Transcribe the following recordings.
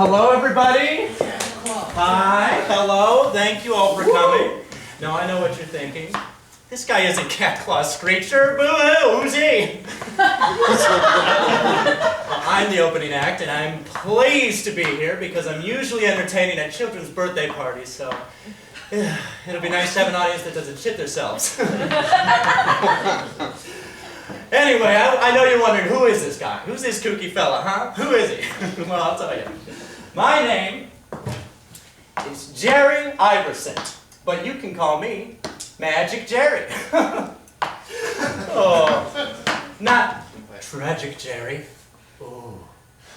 Hello, everybody. Hi. Hello. Thank you all for coming. Now, I know what you're thinking. This guy isn't Cat Claw Screecher. Boo-hoo. Who's he? I'm the opening act, and I'm pleased to be here because I'm usually entertaining at children's birthday parties, so it'll be nice to have an audience that doesn't shit themselves. Anyway, I know you're wondering, who is this guy? Who's this kooky fella, huh? Who is he? Well, I'll tell you. My name is Jerry Iverson, but you can call me Magic Jerry. Oh, not Tragic Jerry. Oh,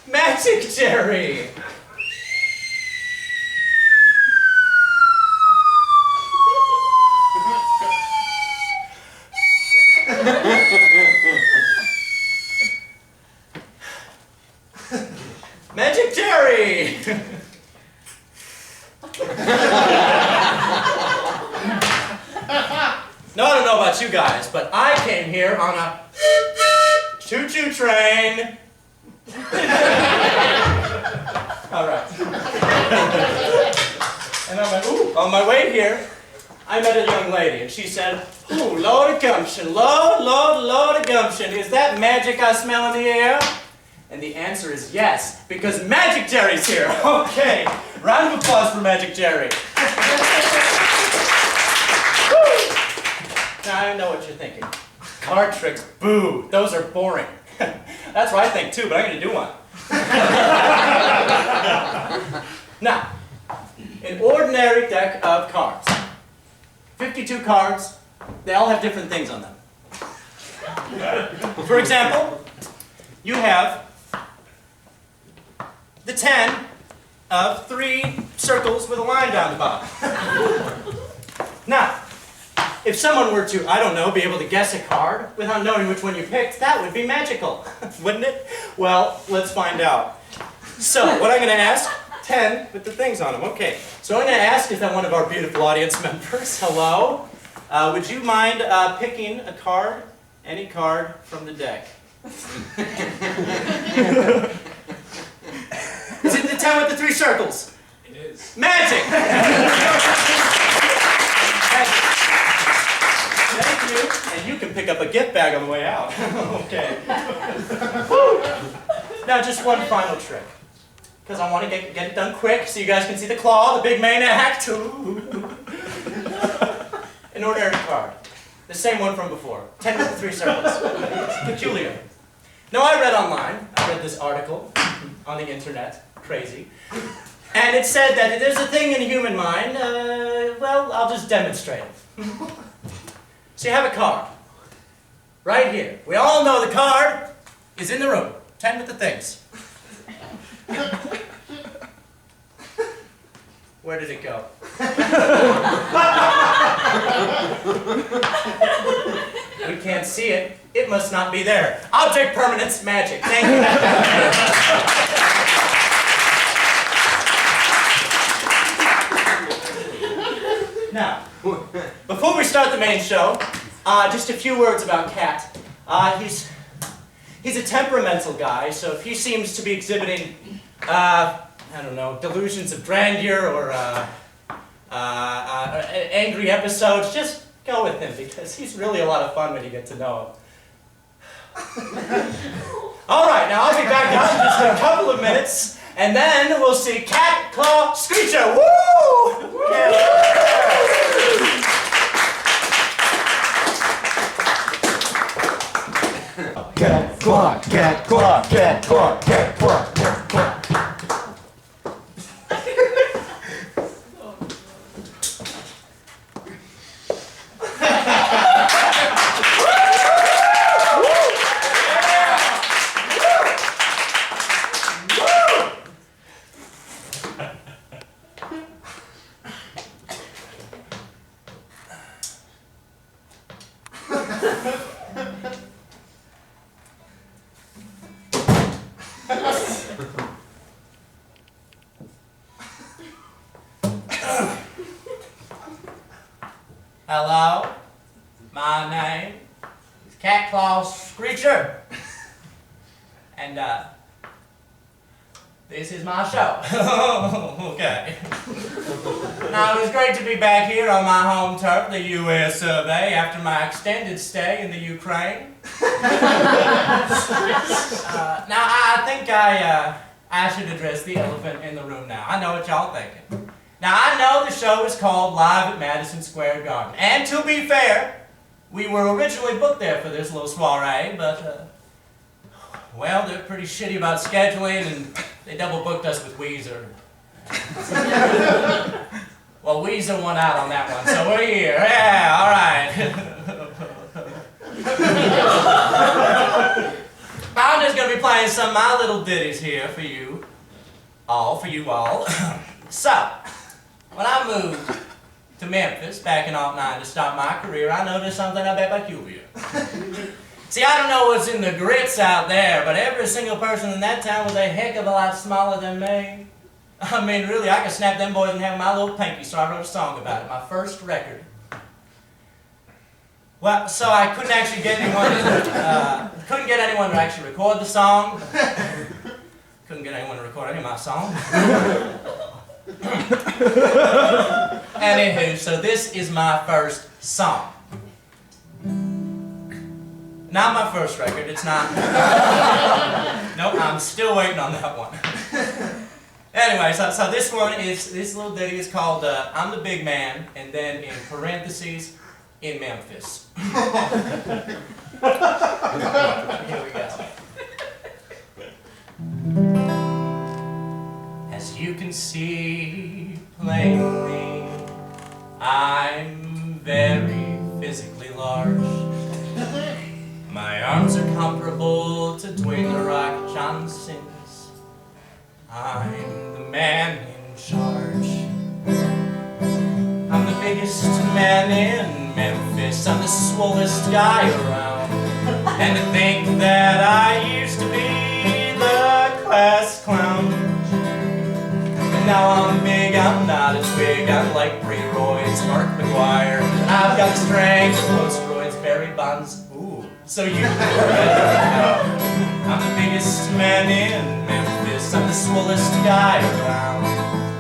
Magic Jerry. Magic Jerry! No, I don't know about you guys, but I came here on a choo-choo train. All right. And on my way here, I met a young lady, and she said, "Ooh, Lord of gumption, Lord of gumption, is that magic I smell in the air?" And the answer is yes, because Magic Jerry's here. Okay, round of applause for Magic Jerry. Now, I know what you're thinking. Card tricks, boo, those are boring. That's what I think too, but I'm going to do one. Now, an ordinary deck of cards. 52 cards, they all have different things on them. For example, you have the 10 of 3 circles with a line down the bottom. Now, if someone were to, I don't know, be able to guess a card without knowing which one you picked, that would be magical, wouldn't it? Well, let's find out. So, what I'm going to ask, 10 with the things on them. Okay, so I'm going to ask if that one of our beautiful audience members, hello, would you mind picking a card, any card from the deck? Is it the 10 with the 3 circles? It is. Magic! Magic. Thank you. And you can pick up a gift bag on the way out. Okay. Now, just one final trick. Because I want to get it done quick so you guys can see the claw, the big main act. An ordinary card. The same one from before. 10 with the 3 circles. It's peculiar. Now, I read online, I read this article on the internet, crazy, and it said that there's a thing in the human mind, well, I'll just demonstrate it. So you have a card, right here. We all know the card is in the room, 10 with the things. Where did it go? We can't see it. It must not be there. Object permanence magic. Thank you. Now, before we start the main show, just a few words about Cat. He's a temperamental guy, so if he seems to be exhibiting, I don't know, delusions of grandeur or angry episodes, just go with him because he's really a lot of fun when you get to know him. All right, now I'll be back out in just a couple of minutes, and then we'll see Cat Claw Screecher. Woo! Cat Claw, Cat Claw, Cat Claw, Cat Claw, Cat Claw. Hello, my name is Cat Claw Screecher, and This is my show. Okay. Now, it was great to be back here on my home turf, the U.S. of A., after my extended stay in the Ukraine. Now, I think I should address the elephant in the room now. I know what y'all thinking. Now, I know the show is called Live at Madison Square Garden. And to be fair, we were originally booked there for this little soiree, but, well, they're pretty shitty about scheduling, and they double booked us with Weezer. Well, Weezer won out on that one, so we're here. Yeah, all right. I'm just going to be playing some of my little ditties here for you all. So, when I moved to Memphis back in '09 to start my career, I noticed something a bit peculiar. See, I don't know what's in the grits out there, but every single person in that town was a heck of a lot smaller than me. I mean, really, I could snap them boys and have my little pinky, so I wrote a song about it, my first record. Well, so I couldn't actually get anyone to actually record the song. Couldn't get anyone to record any of my songs. Anywho, so this is my first song. Not my first record, it's not. Nope, I'm still waiting on that one. Anyway, so this little ditty is called I'm the Big Man, and then in parentheses, in Memphis. Here we go. As you can see plainly, I'm very physically large. My arms are comparable to Dwayne "The Rock" Johnson's. I'm the man in charge. I'm the biggest man in Memphis. I'm the swollest guy around. And to think that I used to be the class clown. But now I'm big, I'm not as big. I'm like Roy's, Mark McGuire. And I've got the strength of most Roy's, Barry Bonds. Ooh, so you know. I'm the biggest man in Memphis. I'm the swollest guy around.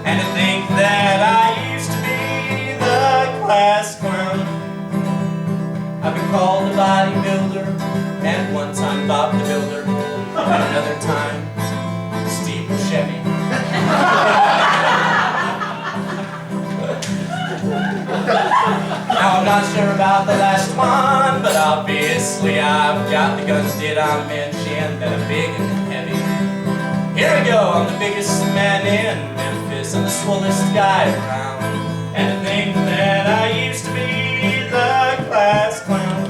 And to think that I used to be the class clown. I've been called a bodybuilder, and one time Bob the Builder, and another time Steve Buscemi. Now I'm not sure about the last one, but obviously I've got the guns. Did I mention that I'm big and heavy? Here we go, I'm the biggest man in Memphis. I'm the swollest guy around. And to think that I used to be the class clown.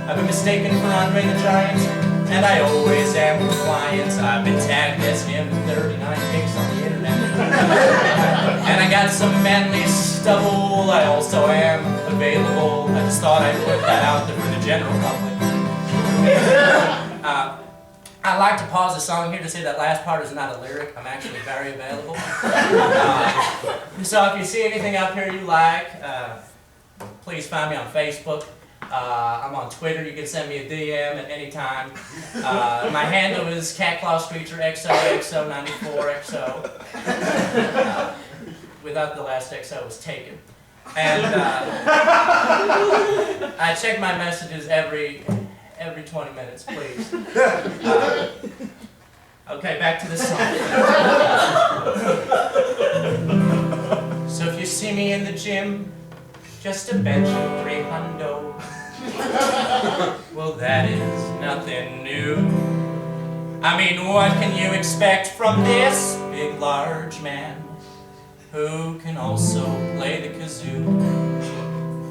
I've been mistaken for Andre the Giant, and I always am compliant. I've been tagged as him in 39 pics on the internet. And I got some manly stubble. I also am available. I just thought I'd put that out there for the general public. I'd like to pause the song here to say that last part is not a lyric. I'm actually very available. So if you see anything up here you like, please find me on Facebook. I'm on Twitter. You can send me a DM at any time. My handle is Catclaw Screecher XOXO94XO. Without the last XO was taken. And I check my messages every 20 minutes, please. Okay, back to the song. So if you see me in the gym, just a bench of 300. Well, that is nothing new. I mean, what can you expect from this big, large man who can also play the kazoo?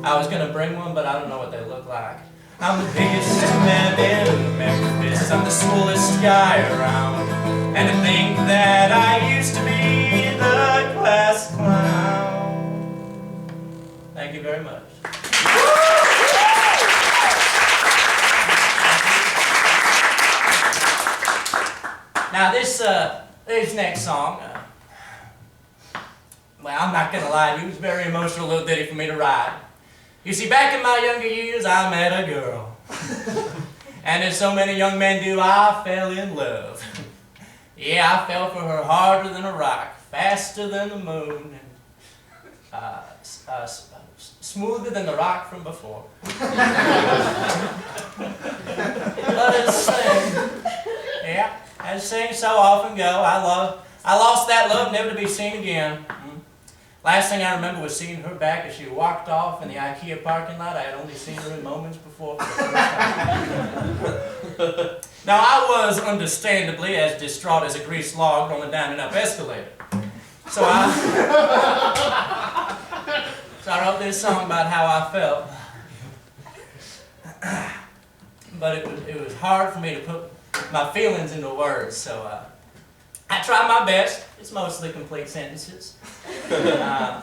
I was gonna bring one, but I don't know what they look like. I'm the biggest man in Memphis. I'm the swollest guy around. And to think that I used to be the class clown. Thank you very much. Now this next song, well, I'm not gonna lie to you, it was a very emotional little ditty for me to write. You see, back in my younger years, I met a girl. And as so many young men do, I fell in love. Yeah, I fell for her harder than a rock, faster than the moon, and smoother than the rock from before. But as things so often go, I lost that love, never to be seen again. Last thing I remember was seeing her back as she walked off in the IKEA parking lot. I had only seen her in moments before for the first time. Now, I was understandably as distraught as a greased log rolling down an up escalator. So I wrote this song about how I felt. But it was hard for me to put my feelings into words, so I tried my best. It's mostly complete sentences. I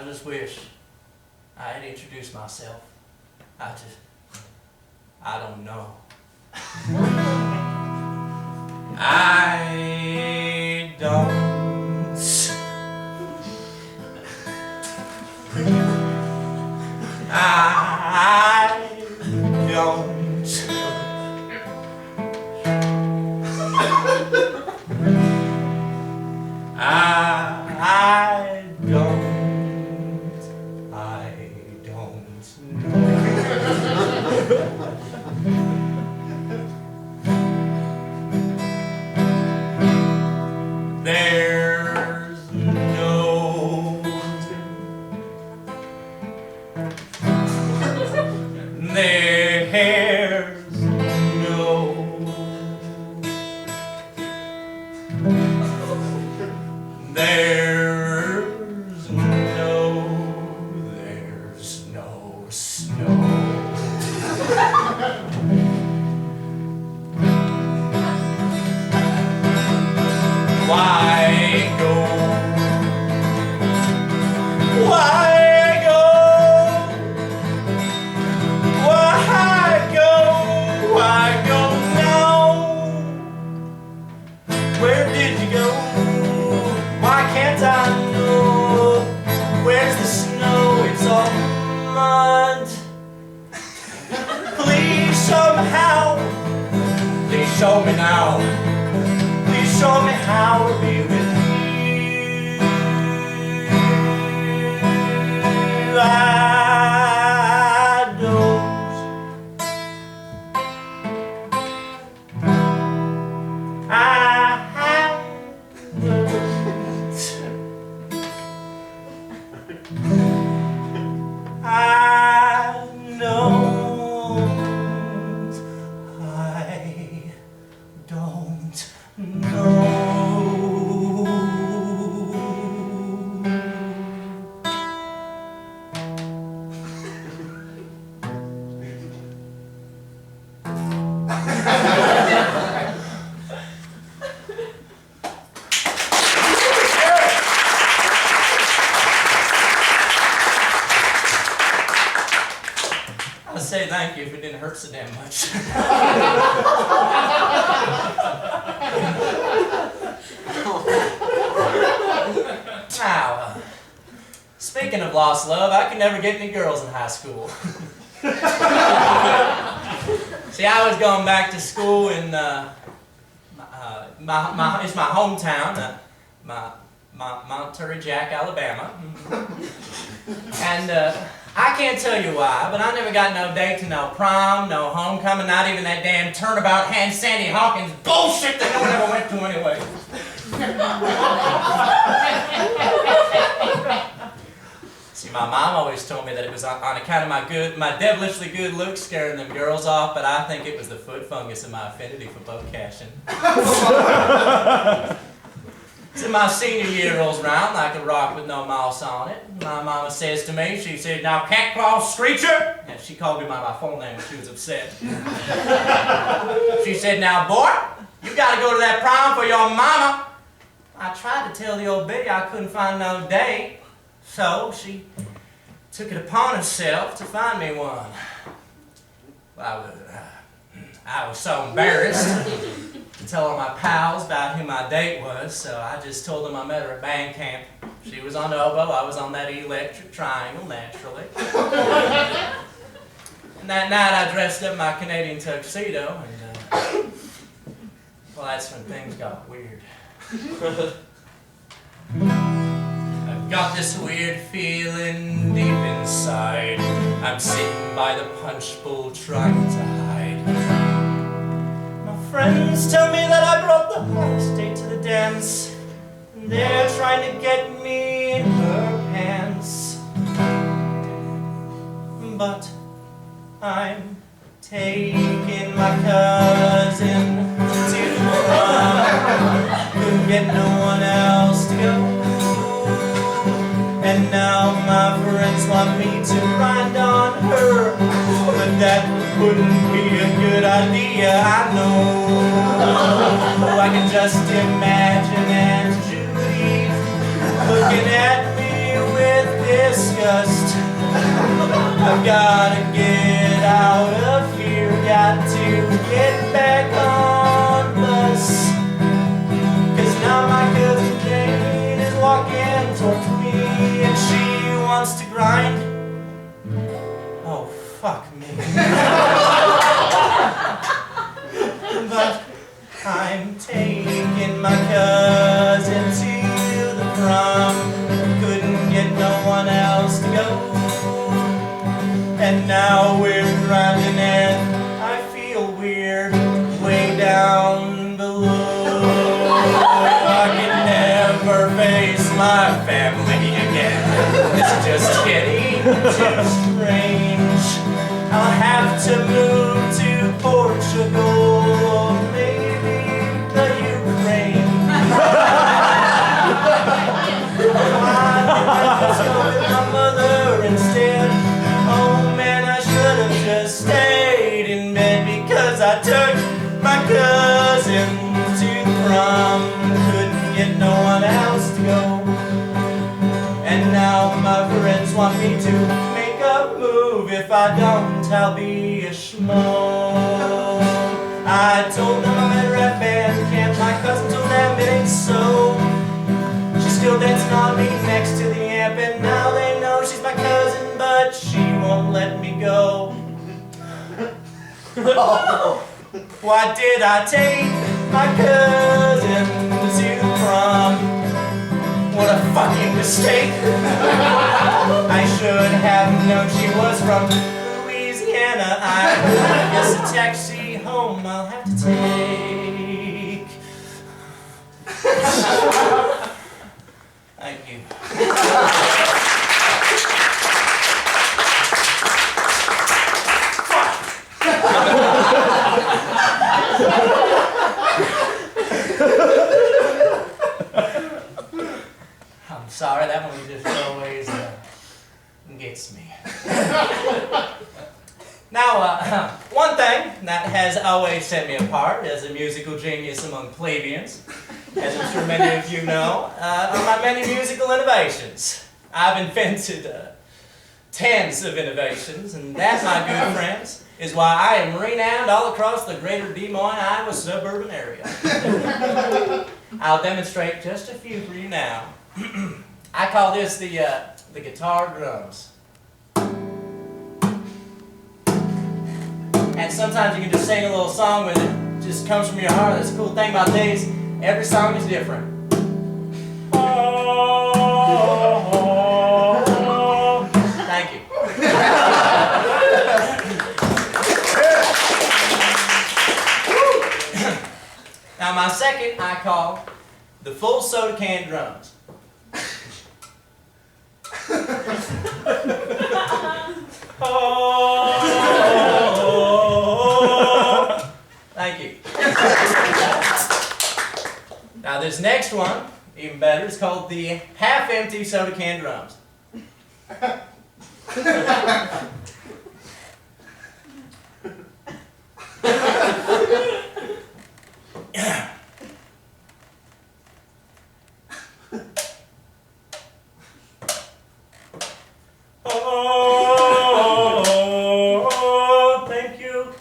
just wish I had introduced myself. I don't know. I don't. I don't. I don't know. There's no. There's no. There's no snow. Why go? Why go? Why go? Why go now? Where did you go? Why can't I know? Where's the snow? It's all mud. Please show me how. Please show me now. Please show me how to be with you. I don't. I don't know. I'll say thank you if it didn't hurt so damn much. Now, speaking of lost love, I could never get any girls in high school. See, I was going back to school in it's my hometown, Monterey Jack, Alabama. And I can't tell you why, but I never got no date to no prom, no homecoming, not even that damn turnabout hand Sandy Hawkins bullshit that no one ever went to anyway. See, my mom always told me that it was on account of my devilishly good looks scaring them girls off, but I think it was the foot fungus and my affinity for bow cashing. So my senior year rolls around like a rock with no moss on it. My mama says to me, she said, "Now, cat claw Screecher." And she called me by my full name when she was upset. She said, "Now, boy, you got to go to that prom for your mama." I tried to tell the old biddy I couldn't find no date, so she took it upon herself to find me one. Well, I was so embarrassed to tell all my pals about who my date was, so I just told them I met her at band camp. She was on oboe, I was on that electric triangle, naturally. And that night I dressed up in my Canadian tuxedo, and Well, that's when things got weird. I've got this weird feeling deep inside. I'm sitting by the punch bowl trying to hide. My friends tell me that I brought the high state to the dance. They're trying to get me in her pants. But I'm taking my cousin to the prom. Couldn't get no one else to go. And now my friends want me to grind on her. But that wouldn't be a good idea, I know. I can just imagine Aunt Judy looking at me with disgust. I've gotta get out of here, got to get back on bus. Cause now my cousin Jane is walking towards me and she wants to grind. Oh, fuck me. But I'm taking my cousin to the prom. Couldn't get no one else to go. And now we're grinding and I feel weird way down below. I can never face my family again. It's just getting too strange. I'll have to move to Portugal or maybe the Ukraine. I'll just go with my mother instead. Oh man, I should have just stayed in bed because I took my cousin to the prom. Couldn't get no one else to go. And now my friends want me to make a move. If I don't, I'll be a schmo. I told them I met her at band camp. My cousin told them it ain't so. She's still dancing on me next to the amp. And now they know she's my cousin, but she won't let me go. Why did I take my cousin to the prom? What a fucking mistake. I should have known she was from Louisiana. I guess a taxi home I'll have to take. Thank you. I'm sorry, that one just always gets me. Now, one thing that has always set me apart as a musical genius among plebeians, as I'm sure many of you know, are my many musical innovations. I've invented tens of innovations, and that, my good friends, is why I am renowned all across the greater Des Moines, Iowa suburban area. I'll demonstrate just a few for you now. I call this the guitar drums. And sometimes you can just sing a little song with it. It just comes from your heart. That's the cool thing about these. Every song is different. Thank you. Now my second I call the full soda can drums. Thank you. Now this next one, even better, is called the half-empty soda can drums. Thank you.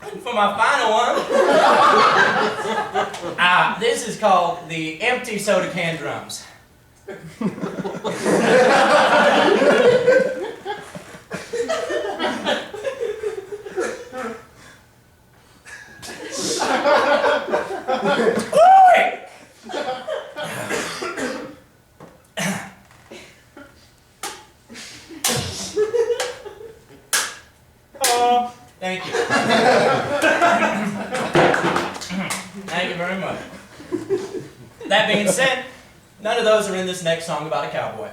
And for my final one, this is called the empty soda can drums. That being said, none of those are in this next song about a cowboy.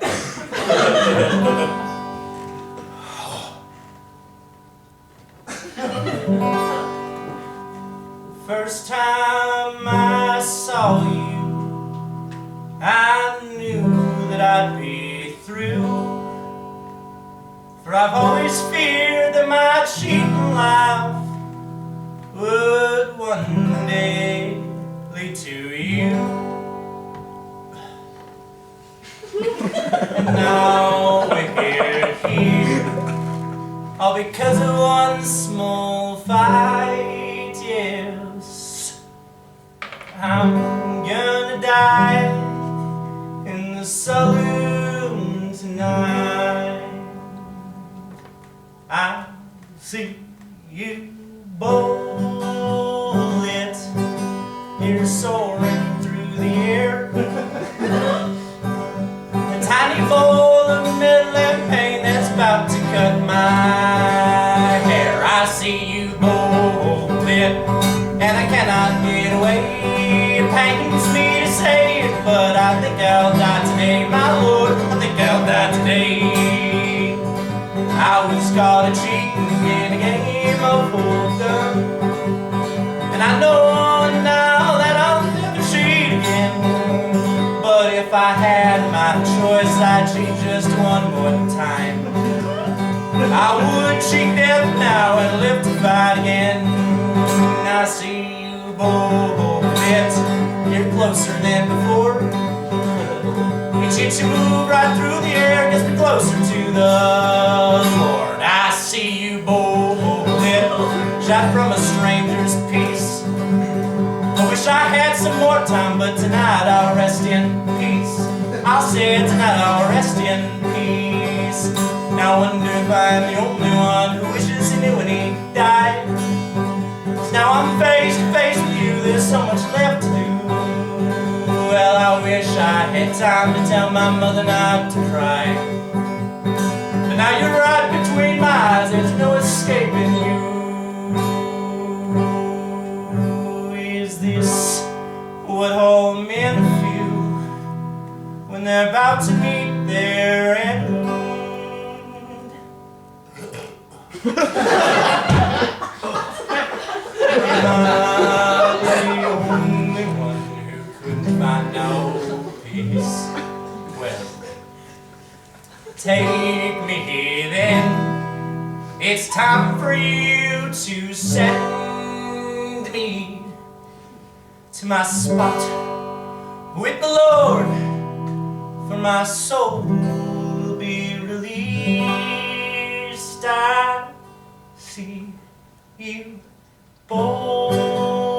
First time I saw you, I knew that I'd be through. For I've always feared that my cheating life would one day lead to you. And now we're here, all because of one small fight, yes. I'm gonna die in the saloon tonight. I see you bullet, you're soaring through the air. A tiny bowl of midland pain that's about to cut my hair. I see you bullet, and I cannot get away. It pains me to say it, but I think I'll die today, my lord. I think I'll die today. I was caught cheating in a game of hold'em, and I know now that I'll never cheat again. But if I had my choice, I'd cheat just one more time. I would cheat death now and live to fight again. I see you bullet, you're closer than before. Each inch you move right through the air gets me closer to the Lord. I see you bullet, shot from a stranger's piece. I wish I had some more time, but tonight I'll rest in peace. I'll say tonight I'll rest in peace. Now I wonder if I'm the only one who wishes he knew when he died. 'Cause now I'm face to face with you, there's so much left to do. Well, I wish I had time to tell my mother not to cry. But now you're right between my eyes, there's no escaping you. Is this what all men feel when they're about to meet their end? I'm not the only one who couldn't find no peace. Well, take me then. It's time for you to send me to my spot with the Lord, for my soul will be released. I see you bullet,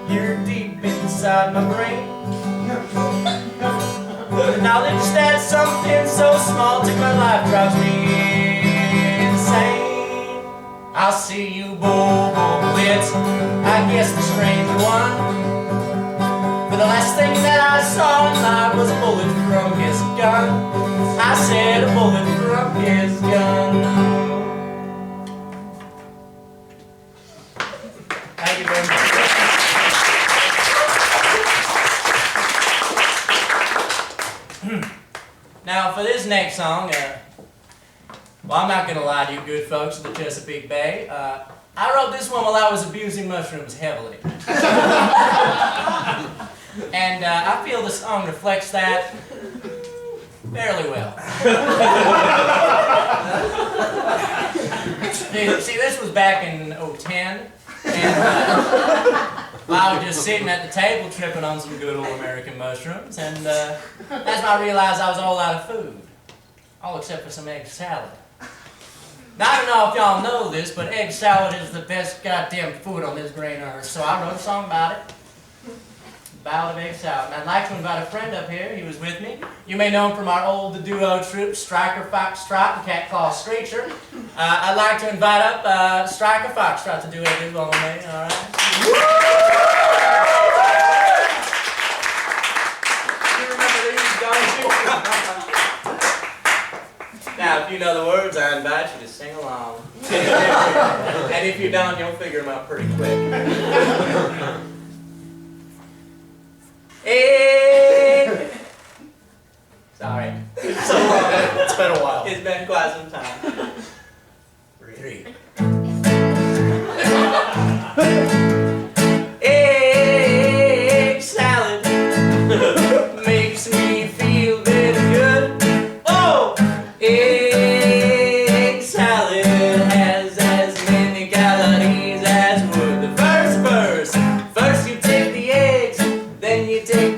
you're deep inside my brain. The knowledge that something so small took my life drives me insane. I'll see you bullet, I guess the stranger one. For the last thing that I saw in life was a bullet from his gun. I said a bullet from his gun. Thank you very much. Now for this next song, well, I'm not going to lie to you good folks in the Chesapeake Bay. I wrote this one while I was abusing mushrooms heavily. And I feel the song reflects that fairly well. See, this was back in 2010, and I was just sitting at the table tripping on some good old American mushrooms, and that's when I realized I was all out of food, all except for some egg salad. Now, I don't know if y'all know this, but egg salad is the best goddamn food on this green earth, so I wrote a song about it. Ballad of Egg Salad. And I'd like to invite a friend up here. He was with me. You may know him from our old duo troupe, Striker Foxtrot and Cat Claw Screecher. I'd like to invite up Striker Foxtrot to do a duo with me. All right. You remember these, don't you? Now, if you know the words, I invite you to sing along. And if you don't, you'll figure them out pretty quick.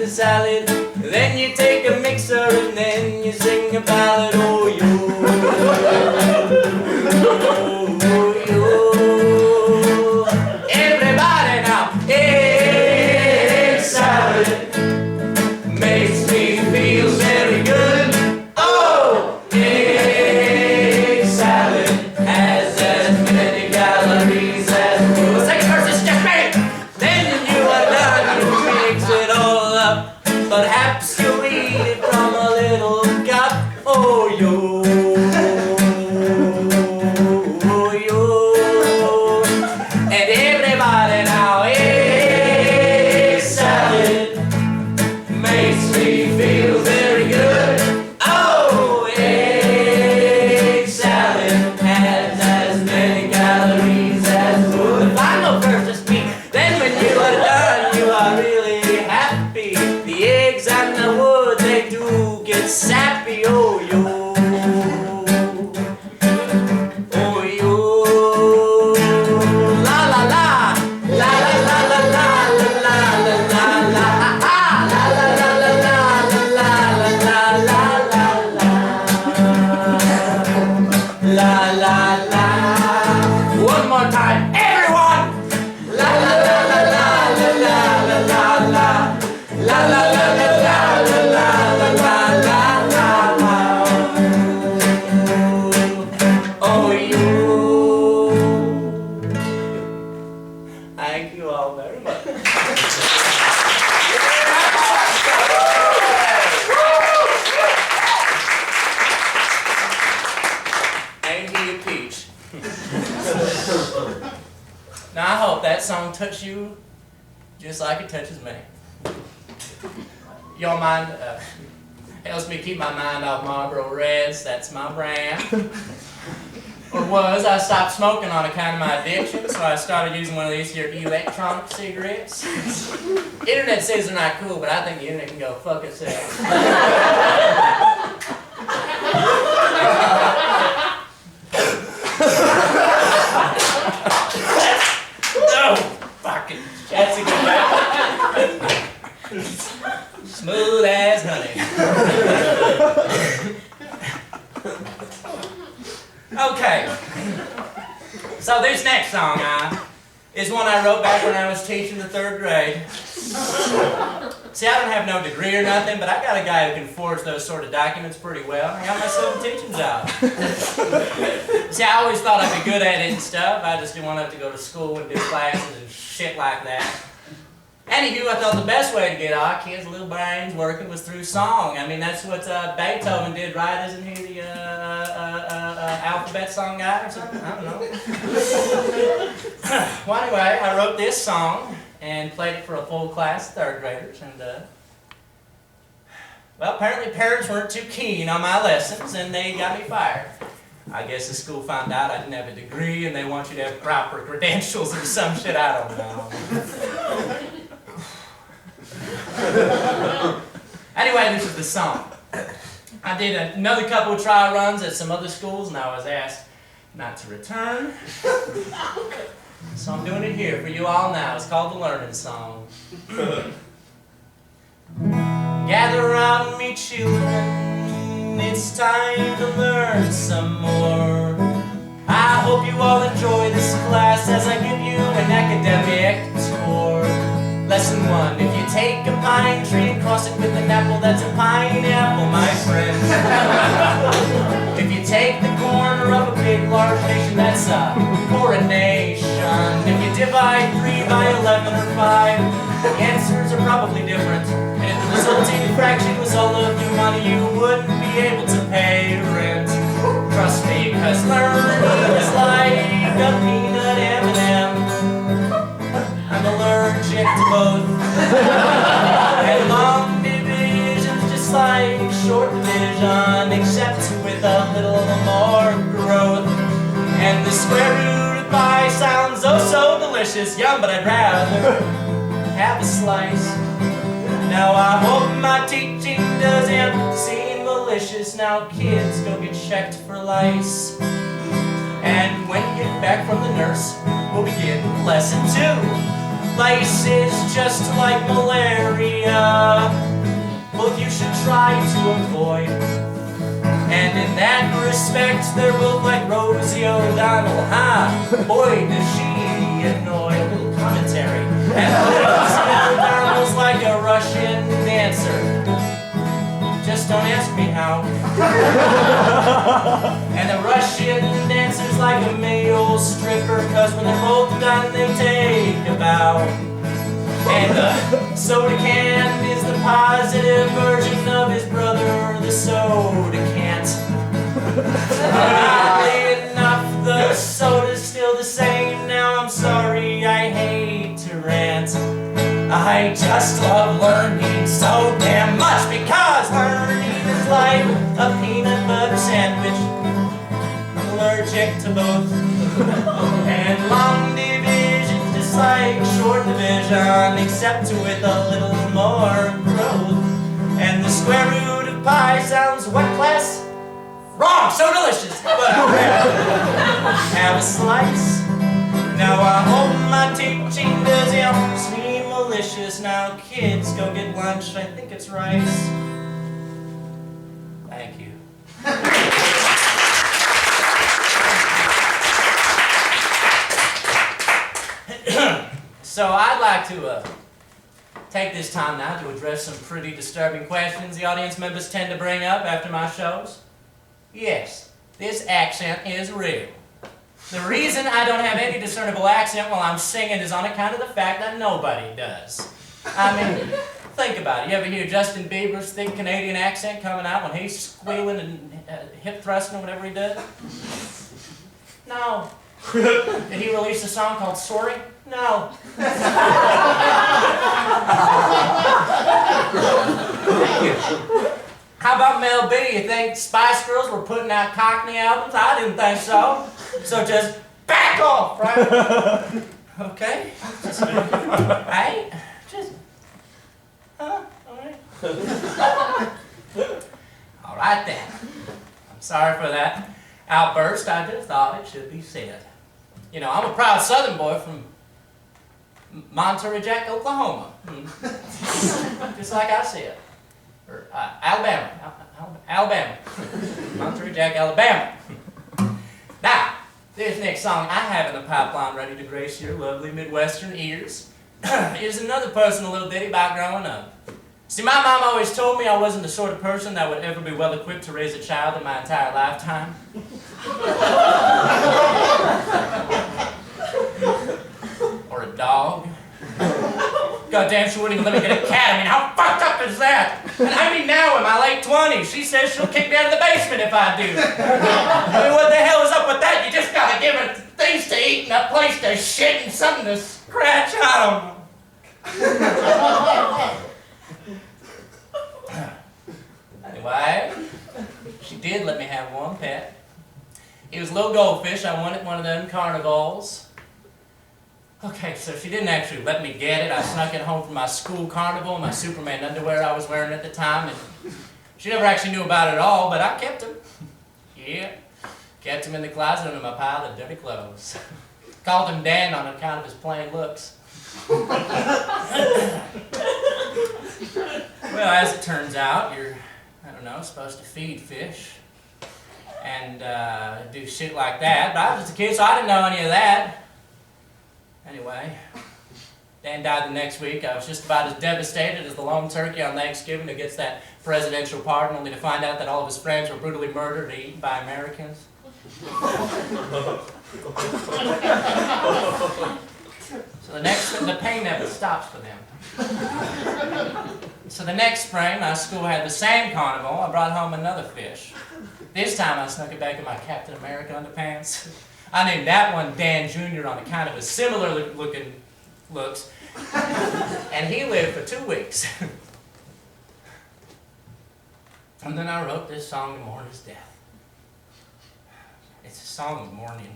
the salad. Then you take a mixer and then you sing a ballad. Oh, yo. Everybody now, egg salad makes me feel very good. Oh, egg salad has as many calories as food. Second verse is just me. Then you are done, you mix it all up. Perhaps you eat it from a little cup. Oh, yo. Sappy, oh yo, oh yo, la la la, la la la la la la la la la la, la la la la la la la la la la la. One more time, everyone. La la la la la la la la la la la la la la la la la. Thank you all very much. Ain't he a peach? Now I hope that song touched you just like it touches me. Your mind helps me keep my mind off Marlboro Reds. That's my brand. Or was. I stopped smoking on account of my addiction, so I started using one of these here electronic cigarettes. Internet says they're not cool, but I think the internet can go fuck itself. Oh, fucking, that's a good one. Smooth as honey. Okay, so this next song is one I wrote back when I was teaching the 3rd grade. See, I don't have no degree or nothing, but I got a guy who can forge those sort of documents pretty well. I got myself a teaching job. See, I always thought I'd be good at it and stuff. I just didn't want to have to go to school and do classes and shit like that. Anywho, I thought the best way to get our kids' little brains working was through song. I mean, that's what Beethoven did, right? Isn't he the alphabet song guy or something? I don't know. Well, anyway, I wrote this song and played it for a full class of 3rd graders. And, well, apparently parents weren't too keen on my lessons and they got me fired. I guess the school found out I didn't have a degree and they want you to have proper credentials or some shit, I don't know. Anyway, this is the song. I did another couple of trial runs at some other schools and I was asked not to return. So I'm doing it here for you all now. It's called the Learning Song. Gather around me, children, it's time to learn some more. I hope you all enjoy this class as I give you an academic tour. Lesson 1, if you take a pine tree and cross it with an apple, that's a pineapple, my friend. If you take the corner of a big, large nation, that's a coronation. If you divide 3 by 11 or 5, the answers are probably different. And if the resulting fraction was all of your money, you wouldn't be able to pay rent. Trust me, cause learning is like a peanut M&M. I'm allergic to both. And long division's just like short division, except with a little more growth. And the square root of pi sounds oh so delicious. Yum, but I'd rather have a slice. Now I hope my teaching doesn't seem malicious. Now kids, go get checked for lice. And when you get back from the nurse, we'll begin lesson 2. Lice is just like malaria. you should try to avoid. And in that respect, they're both like Rosie O'Donnell. Boy, does she annoy. A little commentary. And Rosie O'Donnell's like a Russian dancer. Just don't ask me how. And the Russian dancer's like a male stripper, cause when they're both done, they take a bow. And the soda can is the positive version of his brother, the soda can't. Oddly enough, the soda's still the same. Now I'm sorry, I hate to rant. I just love learning so damn much, because learning is like a peanut butter sandwich. I'm allergic to both. And long division's just like short division, except with a little more growth. And the square root of pi sounds what, class? Wrong! So delicious! But have a slice. Now I hope my teaching doesn't seem malicious. Now kids, go get lunch. I think it's rice. Thank you. So I'd like to take this time now to address some pretty disturbing questions the audience members tend to bring up after my shows. Yes, this accent is real. The reason I don't have any discernible accent while I'm singing is on account of the fact that nobody does. I mean, think about it. You ever hear Justin Bieber's thick Canadian accent coming out when he's squealing and hip thrusting or whatever he does? No. Did he release a song called Sorry? No. Thank you. How about Mel B? You think Spice Girls were putting out Cockney albums? I didn't think so. So just back off, right? Okay? Hey? Just... Huh? Alright. Alright then. I'm sorry for that outburst. I just thought it should be said. You know, I'm a proud Southern boy from Monterey Jack, Oklahoma. Just like I said. Or Alabama. Alabama. Monterey Jack, Alabama. Now, this next song I have in the pipeline ready to grace your lovely Midwestern ears is another personal little ditty about growing up. See, my mom always told me I wasn't the sort of person that would ever be well equipped to raise a child in my entire lifetime. Or a dog. Goddamn, she wouldn't even let me get a cat. I mean, how fucked up is that? And I mean, now in my late 20s, she says she'll kick me out of the basement if I do. I mean, what the hell is up with that? You just gotta give her things to eat and a place to shit and something to scratch. I don't know. Anyway, she did let me have one pet. He was a little goldfish I won at one of them carnivals. Okay, so she didn't actually let me get it. I snuck it home from my school carnival in my Superman underwear I was wearing at the time, and she never actually knew about it at all, but I kept him. Yeah, kept him in the closet under my pile of dirty clothes. Called him Dan on account of his plain looks. Well, as it turns out, you're, I don't know, supposed to feed fish and do shit like that, but I was just a kid, so I didn't know any of that. Anyway, Dan died the next week. I was just about as devastated as the lone turkey on Thanksgiving who gets that presidential pardon only to find out that all of his friends were brutally murdered and eaten by Americans. So the pain never stops for them. So the next spring, my school had the same carnival. I brought home another fish. This time I snuck it back in my Captain America underpants. I named that one Dan Jr. on account of his similar looking looks. And he lived for 2 weeks. And then I wrote this song to mourn his death. It's a song of mourning.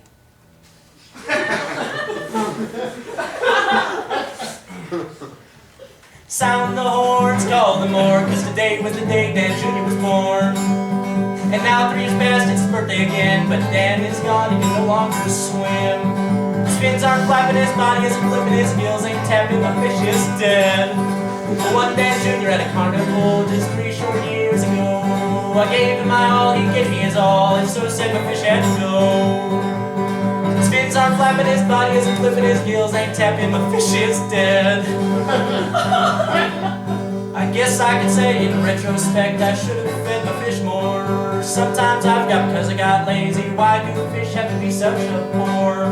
Sound the horns, call the more, 'cause today was the day Dan Jr. was born. And now 3 years past, it's his birthday again, but Dan is gone, he can no longer swim. His fins aren't flapping, his body isn't flipping, his gills ain't tapping, the fish is dead. But one Dan Jr. had a carnival just 3 short years ago. I gave him my all, he gave me his all, and so said my fish had to go. His fins aren't flapping, his body isn't flipping, his gills ain't tapping, my fish is dead. I guess I could say in retrospect I should have fed my fish more. Sometimes I forgot because I got lazy. Why do fish have to be such a bore?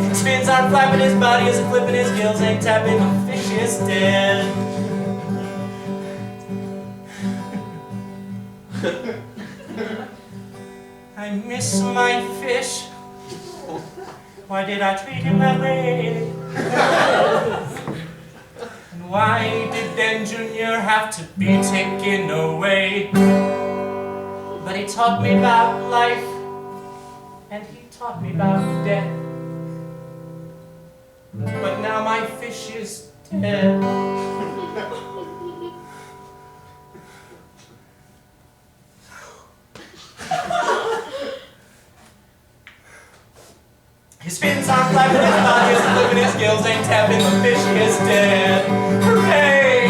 His fins aren't flapping, his body isn't flipping, his gills ain't tapping, my fish is dead. I miss my fish. Why did I treat him that way? And why did then Junior have to be taken away? But he taught me about life, and he taught me about death. But now my fish is dead. His fins aren't flapping, his body isn't flipping, his gills ain't tapping, the fish is dead. Hooray!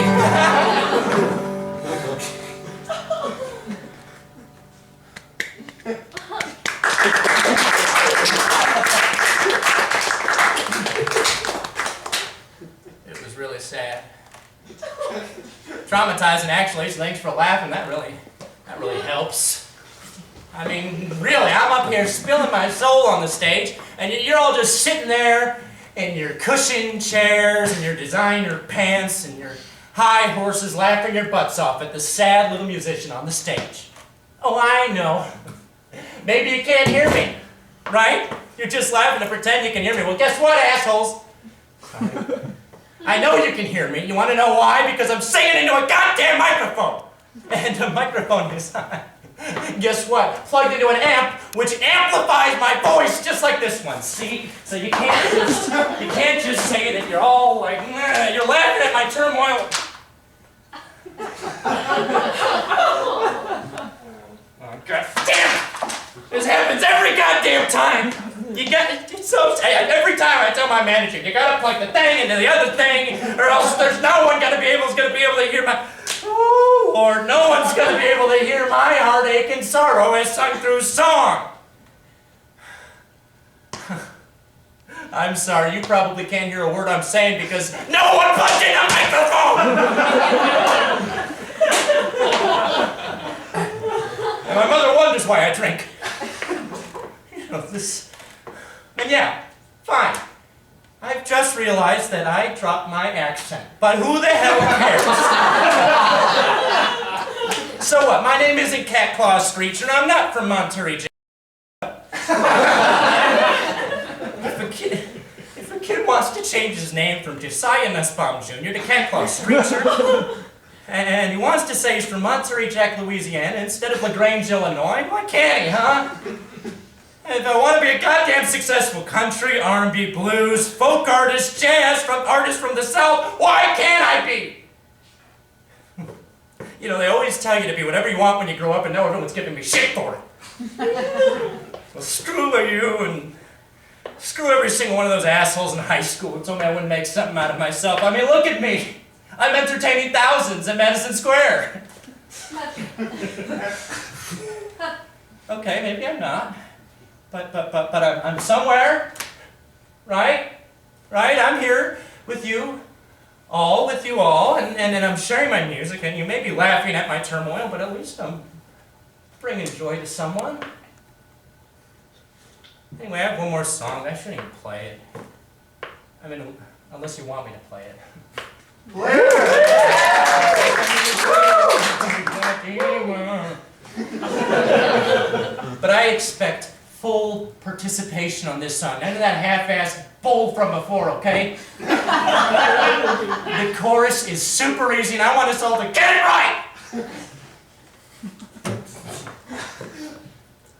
It was really sad. Traumatizing, actually, so thanks for laughing. That really helps. I mean, really, I'm up here spilling my soul on the stage, and you're all just sitting there in your cushion chairs and your designer pants and your high horses laughing your butts off at the sad little musician on the stage. Oh, I know. Maybe you can't hear me, right? You're just laughing to pretend you can hear me. Well, guess what, assholes? I know you can hear me. You want to know why? Because I'm singing into a goddamn microphone. And the microphone is guess what? Plugged into an amp, which amplifies my voice just like this one. See? So you can't just say that you're all like, you're laughing at my turmoil. Oh, God damn it! This happens every goddamn time. You got every time I tell my manager, you gotta plug the thing into the other thing, or else there's no one gonna be able to hear my. Or no one's going to be able to hear my heartache and sorrow as sung through song. I'm sorry, you probably can't hear a word I'm saying because no one plugged in a microphone! And my mother wonders why I drink. You know, and yeah, fine. I've just realized that I dropped my accent, but who the hell cares? So what? My name isn't Cat Claw Screecher, and I'm not from Monterey. If a kid wants to change his name from Josiah Nussbaum Jr. to Cat Claw Screecher, and he wants to say he's from Monterey Jack, Louisiana, instead of LaGrange, Illinois, why can't he, huh? If I want to be a goddamn successful country, R&B, blues, folk artist, jazz, artist from the South, why can't I be? You know, they always tell you to be whatever you want when you grow up, and now everyone's giving me shit for it. Well, screw you, and screw every single one of those assholes in high school who told me I wouldn't make something out of myself. I mean, look at me. I'm entertaining thousands at Madison Square. Okay, maybe I'm not. But I'm somewhere, right? Right? I'm here with you all, and I'm sharing my music, and you may be laughing at my turmoil, but at least I'm bringing joy to someone. Anyway, I have one more song. I shouldn't even play it. I mean, unless you want me to play it. But I expect full participation on this song. None of that half-assed bull from before, okay? The chorus is super easy, and I want us all to get it right!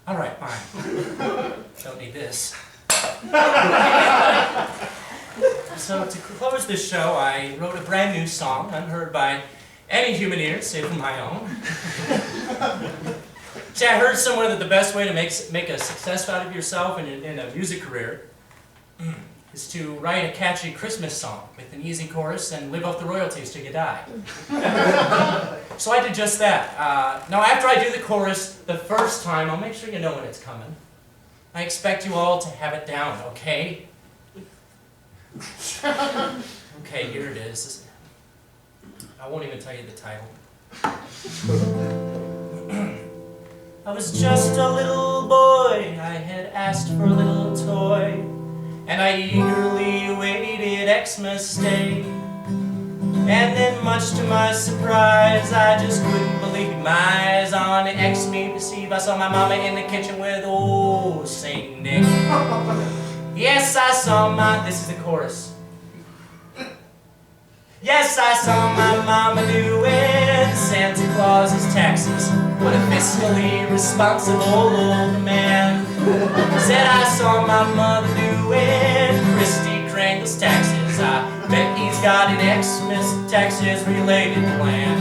All right, fine. Don't need this. So to close this show, I wrote a brand new song, unheard by any human ear, save for my own. See, I heard somewhere that the best way to make a success out of yourself in a music career is to write a catchy Christmas song with an easy chorus and live off the royalties till you die. So I did just that. Now after I do the chorus the first time, I'll make sure you know when it's coming. I expect you all to have it down, okay? Okay, here it is. I won't even tell you the title. I was just a little boy, I had asked for a little toy, and I eagerly awaited Xmas Snake. And then much to my surprise, I just couldn't believe my eyes. On Xmas Eve, I saw my mama in the kitchen with old Saint Nick. Yes, I saw this is the chorus. Yes, I saw my mama doing Santa Claus's taxes. What a fiscally responsible old man. Said I saw my mother doing Christy Krangle's taxes. I bet he's got an Xmas taxes related plan.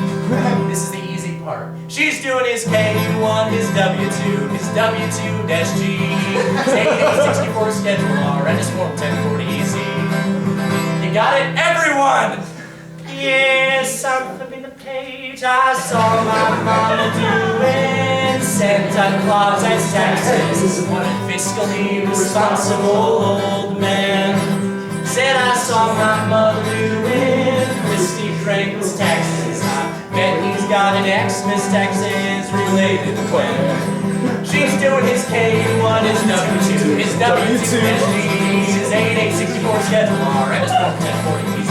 This is the easy part. She's doing his K1, his W2, his W2-G, his 8864 Schedule R, and his Form 1040EZ. You got it, everyone? Yes, I'm flipping the page. I saw my mama doing Santa Claus's taxes. What a fiscally responsible old man. Said I saw my mother doing Christy Krangle's taxes. I bet he's got an Xmas taxes related plan. She's doing his K1, his W2, his W2-SG, his 8864 Schedule R, and his Form 1040EZ.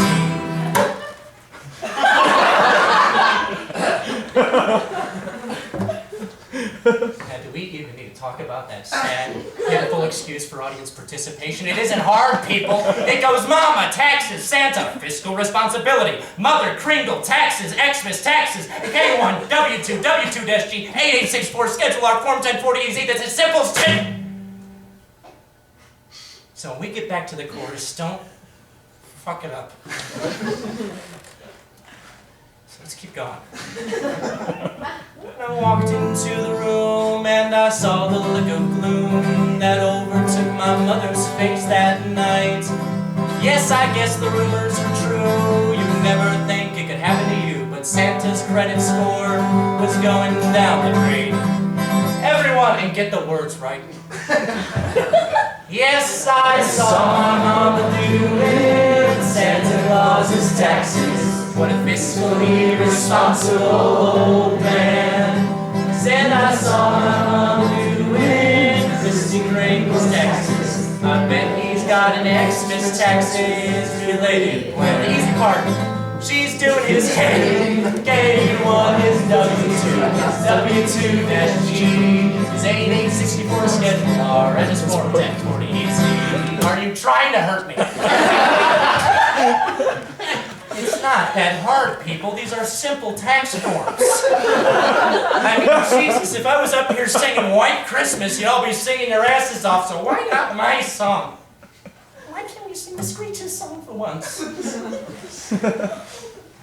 Now, do we even need to talk about that sad, pitiful excuse for audience participation? It isn't hard, people. It goes Mama, taxes, Santa, fiscal responsibility, Mother, Kringle, taxes, Xmas, taxes, K1, W2, W2-G, 8864, Schedule R, Form 1040EZ. That's as simple as So when we get back to the chorus, don't fuck it up. Let's keep going. I walked into the room and I saw the look of gloom that overtook my mother's face that night. Yes, I guess the rumors are true. You never think it could happen to you, but Santa's credit score was going down the drain. Everyone, and get the words right. Yes, I saw my mama doing Santa Claus's taxes. What a fiscally responsible old man. Said I saw my mama doing Christy Krangle's taxes. I bet he's got an Xmas taxes related plan. The easy part. She's doing his K1, his W2, his W2-G, his 8864 Schedule R, and his Form 1040EZ. Are you trying to hurt me? It's not that hard, people. These are simple tax forms. I mean, Jesus, if I was up here singing White Christmas, you'd all be singing your asses off, so why not my song? Why can't we sing the Screecher song for once?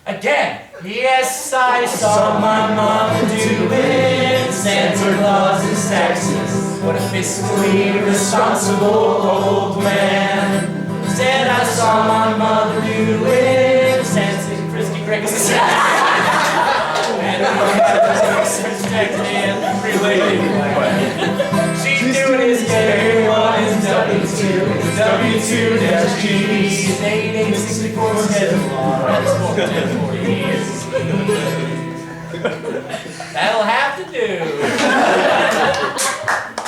Again. Yes, I saw my mama doing Santa Claus's taxes. What a fiscally responsible old man. Said I saw my mother doing Santa Christy Krangle's taxes. And Xmas taxes related plan. She's doing his K1, his W2, his W2-G, his 8864 Schedule R, and his Form 1040EZ. That'll have to do.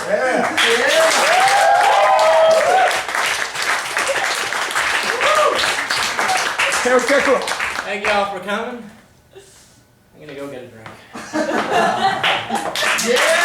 Yeah. Thank y'all for coming. I'm gonna go get a drink. Yeah.